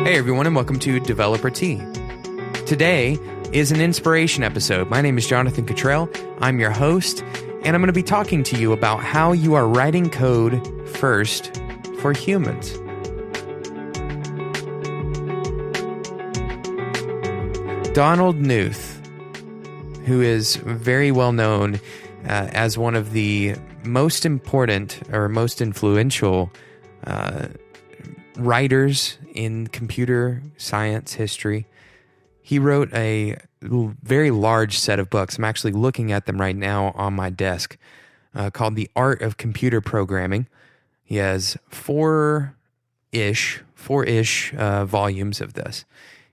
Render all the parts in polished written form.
Hey everyone, and welcome to Developer Tea. Today is an inspiration episode. My name is Jonathan Cottrell. I'm your host, and I'm going to be talking to you about how you are writing code first for humans. Donald Knuth, who is very well known as one of the most important or most influential writers in computer science history. He wrote a very large set of books. I'm actually looking at them right now on my desk, called The Art of Computer Programming. He has four-ish volumes of this.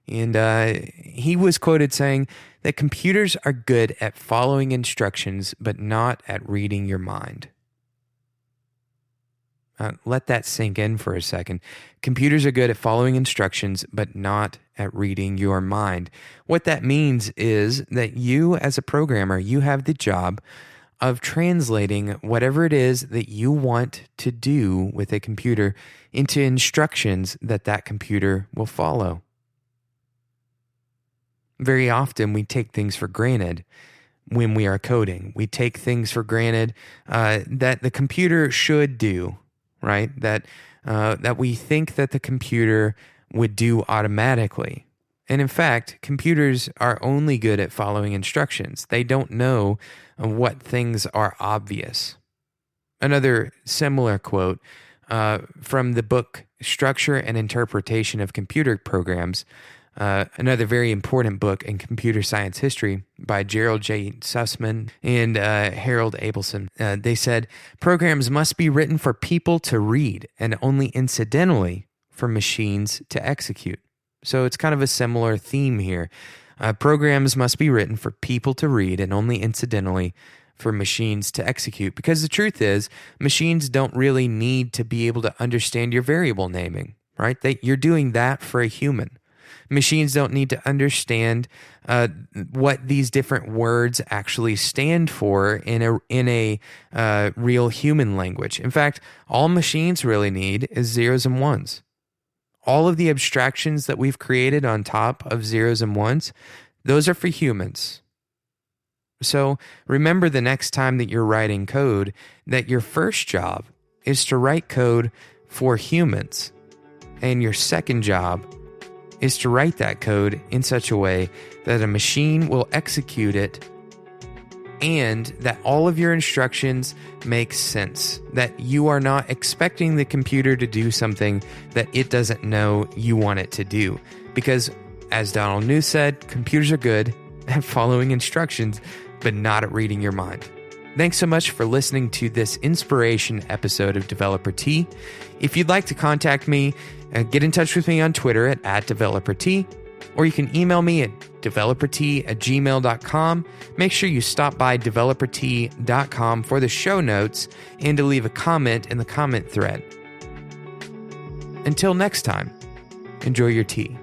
And he was quoted saying that computers are good at following instructions, but not at reading your mind. Let that sink in for a second. Computers are good at following instructions, but not at reading your mind. What that means is that you, as a programmer, you have the job of translating whatever it is that you want to do with a computer into instructions that that computer will follow. Very often, we take things for granted when we are coding. We take things for granted that the computer should do. Right? That we think that the computer would do automatically. And in fact, computers are only good at following instructions. They don't know what things are obvious. Another similar quote from the book Structure and Interpretation of Computer Programs, another very important book in computer science history by Gerald J. Sussman and Harold Abelson. They said, programs must be written for people to read and only incidentally for machines to execute. So it's kind of a similar theme here. Programs must be written for people to read and only incidentally for machines to execute. Because the truth is, machines don't really need to be able to understand your variable naming, right? You're doing that for a human. Machines don't need to understand what these different words actually stand for in a real human language. In fact, all machines really need is zeros and ones. All of the abstractions that we've created on top of zeros and ones, those are for humans. So remember the next time that you're writing code that your first job is to write code for humans, and your second job is to write that code in such a way that a machine will execute it and that all of your instructions make sense, that you are not expecting the computer to do something that it doesn't know you want it to do. Because, as Donald Knuth said, computers are good at following instructions, but not at reading your mind. Thanks so much for listening to this inspiration episode of Developer Tea. If you'd like to contact me, get in touch with me on Twitter at @DeveloperT, or you can email me at developerT@gmail.com. Make sure you stop by developerT.com for the show notes and to leave a comment in the comment thread. Until next time, enjoy your tea.